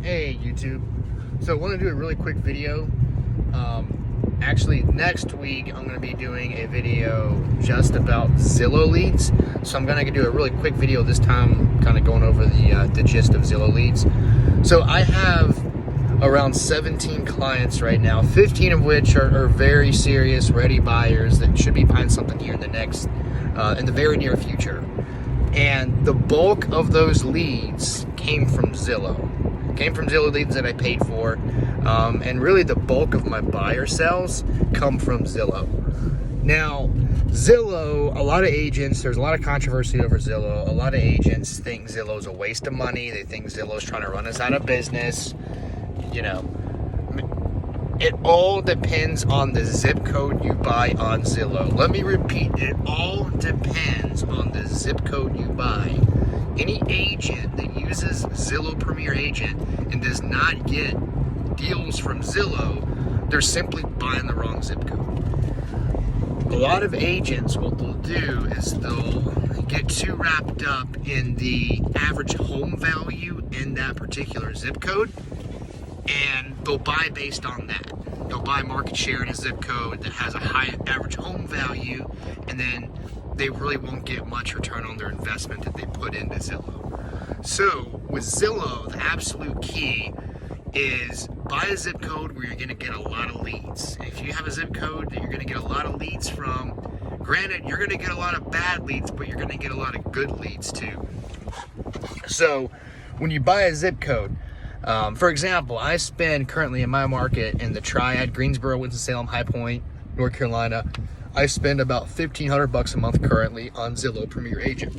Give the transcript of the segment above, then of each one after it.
Hey YouTube, so I want to do a really quick video. Actually next week I'm going to be doing a video just about Zillow Leads. So I'm going to do a really quick video this time, kind of going over the gist of Zillow Leads. So I have around 17 clients right now, 15 of which are very serious, ready buyers that should be buying something here in the very near future. And the bulk of those leads came from Zillow. Leads that I paid for. And really the bulk of my buyer sales come from Zillow. Now, Zillow, a lot of agents, there's a lot of controversy over Zillow. A lot of agents think Zillow's a waste of money. They think Zillow's trying to run us out of business. You know, it all depends on the zip code you buy on Zillow. Let me repeat, it all depends on the zip code you buy. Any agent that uses Zillow Premier Agent and does not get deals from Zillow, they're simply buying the wrong zip code. A lot of agents, what they'll do is they'll get too wrapped up in the average home value in that particular zip code, and they'll buy based on that. They'll buy market share in a zip code that has a high average home value, and then they really won't get much return on their investment that they put into Zillow. So with Zillow, the absolute key is buy a zip code where you're going to get a lot of leads. And if you have a zip code that you're going to get a lot of leads from, granted, you're going to get a lot of bad leads, but you're going to get a lot of good leads too. So when you buy a zip code, for example, I spend currently in my market in the Triad, Greensboro, Winston-Salem, High Point, North Carolina, I spend about $1,500 a month currently on Zillow Premier Agent.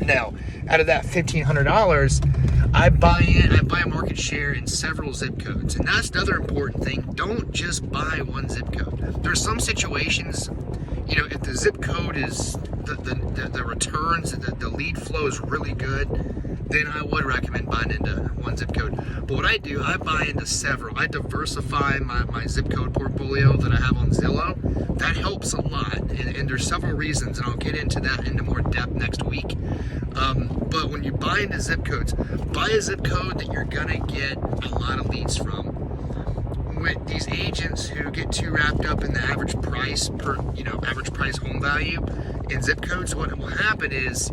Now, out of that $1,500, I buy a market share in several zip codes. And that's the other important thing. Don't just buy one zip code. There's some situations, you know, if the zip code is, the returns, the lead flow is really good, then I would recommend buying into one zip code. But what I do, I buy into several. I diversify my zip code portfolio that I have on Zillow. That helps a lot, and there's several reasons, and I'll get into that into more depth next week. But when you buy into zip codes, buy a zip code that you're gonna get a lot of leads from. With these agents who get too wrapped up in the average price average price home value in zip codes, what will happen is,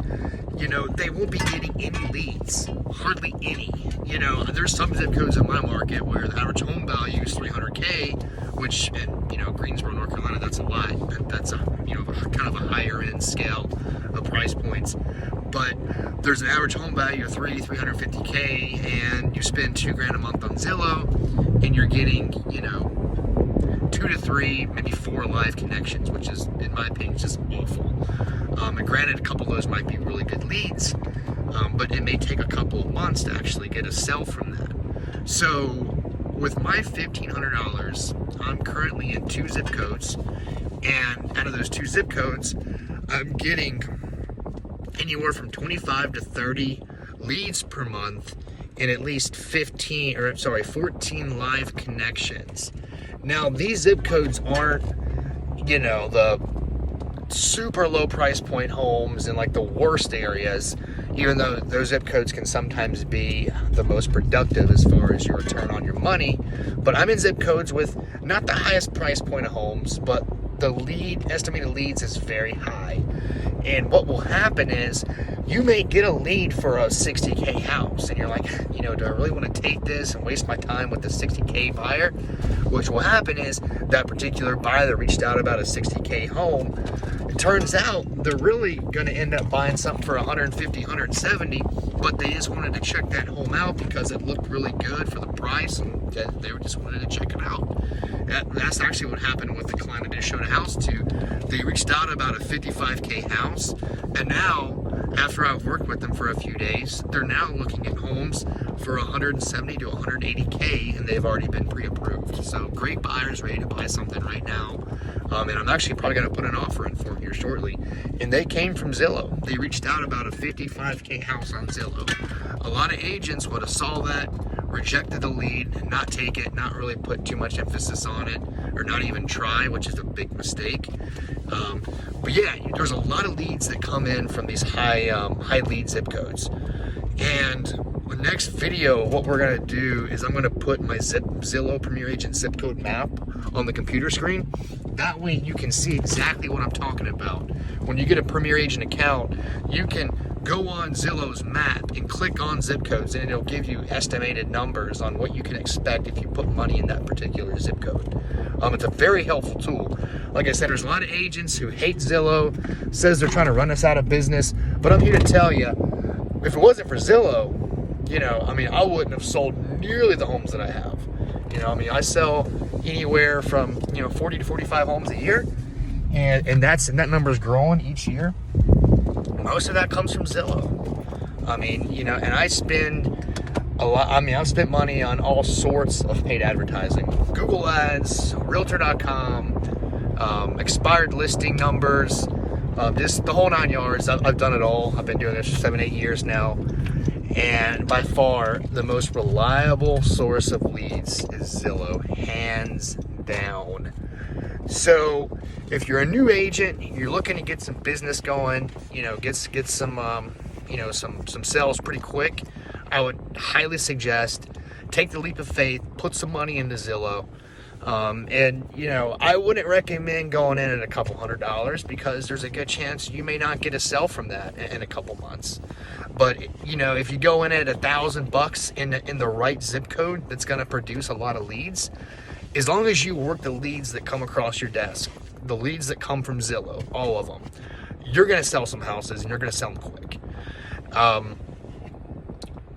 you know, they won't be getting any leads, hardly any. You know, there's some zip codes in my market where the average home value is $300K, which, in, you know, Greensboro, North Carolina, that's a lot. That's a, you know, kind of a higher end scale of price points. But there's an average home value of $350K, and you spend $2,000 a month on Zillow, and you're getting, you know, 2 to 3, maybe 4 live connections, which is, in my opinion, just awful. And granted, a couple of those might be really good leads, but it may take a couple of months to actually get a sell from that. So with my $1,500, I'm currently in 2 zip codes, and out of those 2 zip codes, I'm getting anywhere from 25 to 30 leads per month and at least 14 live connections. Now, these zip codes aren't, you know, the super low price point homes in like the worst areas, even though those zip codes can sometimes be the most productive as far as your return on your money. But I'm in zip codes with not the highest price point of homes, but the estimated leads is very high. And what will happen is you may get a lead for a $60K house, and you're like, you know, do I really want to take this and waste my time with the $60K buyer? Which will happen is that particular buyer that reached out about a $60K home, it turns out they're really going to end up buying something for $150, $170, but they just wanted to check that home out because it looked really good for the price, and they just wanted to check it out. That's actually what happened with the client I just showed a house to. They reached out about a $55K house, and now, after I've worked with them for a few days, they're now looking at homes for $170 to $180K, and they've already been pre-approved. So great buyers ready to buy something right now. And I'm actually probably going to put an offer in for them here shortly. And they came from Zillow. They reached out about a $55K house on Zillow. A lot of agents would have saw that, rejected the lead, not take it, not really put too much emphasis on it, or not even try, which is a big mistake. But yeah, there's a lot of leads that come in from these high lead zip codes. And the next video, what we're gonna do is I'm gonna put my Zillow Premier Agent zip code map on the computer screen. That way you can see exactly what I'm talking about. When you get a Premier Agent account, you can go on Zillow's map and click on zip codes, and it'll give you estimated numbers on what you can expect if you put money in that particular zip code. It's a very helpful tool. Like I said, there's a lot of agents who hate Zillow, says they're trying to run us out of business, but I'm here to tell you, if it wasn't for Zillow, I wouldn't have sold nearly the homes that I have. I sell anywhere from 40 to 45 homes a year, and that number is growing each year. Most of that comes from Zillow. And I spend a lot. I've spent money on all sorts of paid advertising: Google Ads, Realtor.com, expired listing numbers, just the whole 9 yards. I've done it all. I've been doing this for 7-8 years now. And by far, the most reliable source of leads is Zillow, hands down. So if you're a new agent, you're looking to get some business going, get some, some sales pretty quick, I would highly suggest take the leap of faith, put some money into Zillow. I wouldn't recommend going in at a couple $100 because there's a good chance you may not get a sell from that in a couple months. But if you go in at $1,000 in the right zip code that's going to produce a lot of leads, as long as you work the leads that come across your desk, the leads that come from Zillow, all of them, you're going to sell some houses and you're going to sell them quick.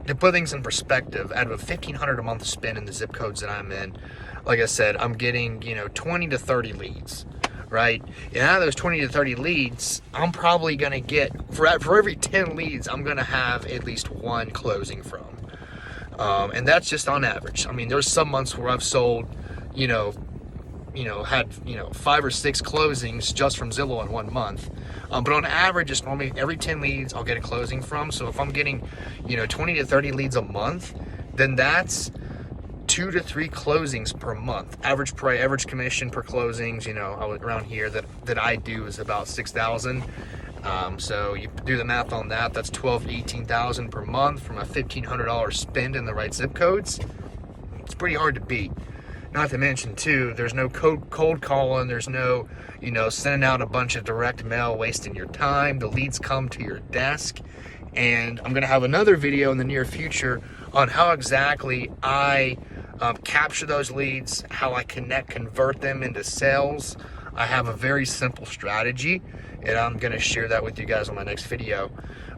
To put things in perspective, out of a $1,500 a month spend in the zip codes that I'm in, like I said, I'm getting 20 to 30 leads, right? And out of those 20 to 30 leads, I'm probably going to get, for every 10 leads, I'm going to have at least one closing from. And that's just on average. There's some months where I've sold, had 5 or 6 closings just from Zillow in 1 month. But on average, it's normally every 10 leads I'll get a closing from. So if I'm getting 20 to 30 leads a month, then that's 2 to 3 closings per month. Average commission per closings, around here that I do is about $6,000. So you do the math on that. That's $12,000 to $18,000 per month from a $1,500 spend in the right zip codes. It's pretty hard to beat. Not to mention too, there's no cold calling. There's no, sending out a bunch of direct mail, wasting your time. The leads come to your desk. And I'm going to have another video in the near future on how exactly I capture those leads, how I convert them into sales. I have a very simple strategy, and I'm going to share that with you guys on my next video.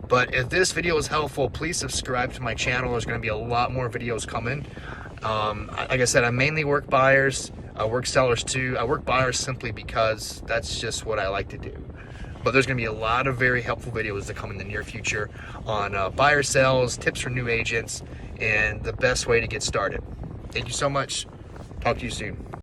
But if this video was helpful, please subscribe to my channel. There's going to be a lot more videos coming. Like I said, I mainly work buyers. I work sellers too. I work buyers simply because that's just what I like to do. But there's going to be a lot of very helpful videos that come in the near future on buyer sales, tips for new agents, and the best way to get started. Thank you so much. Talk to you soon.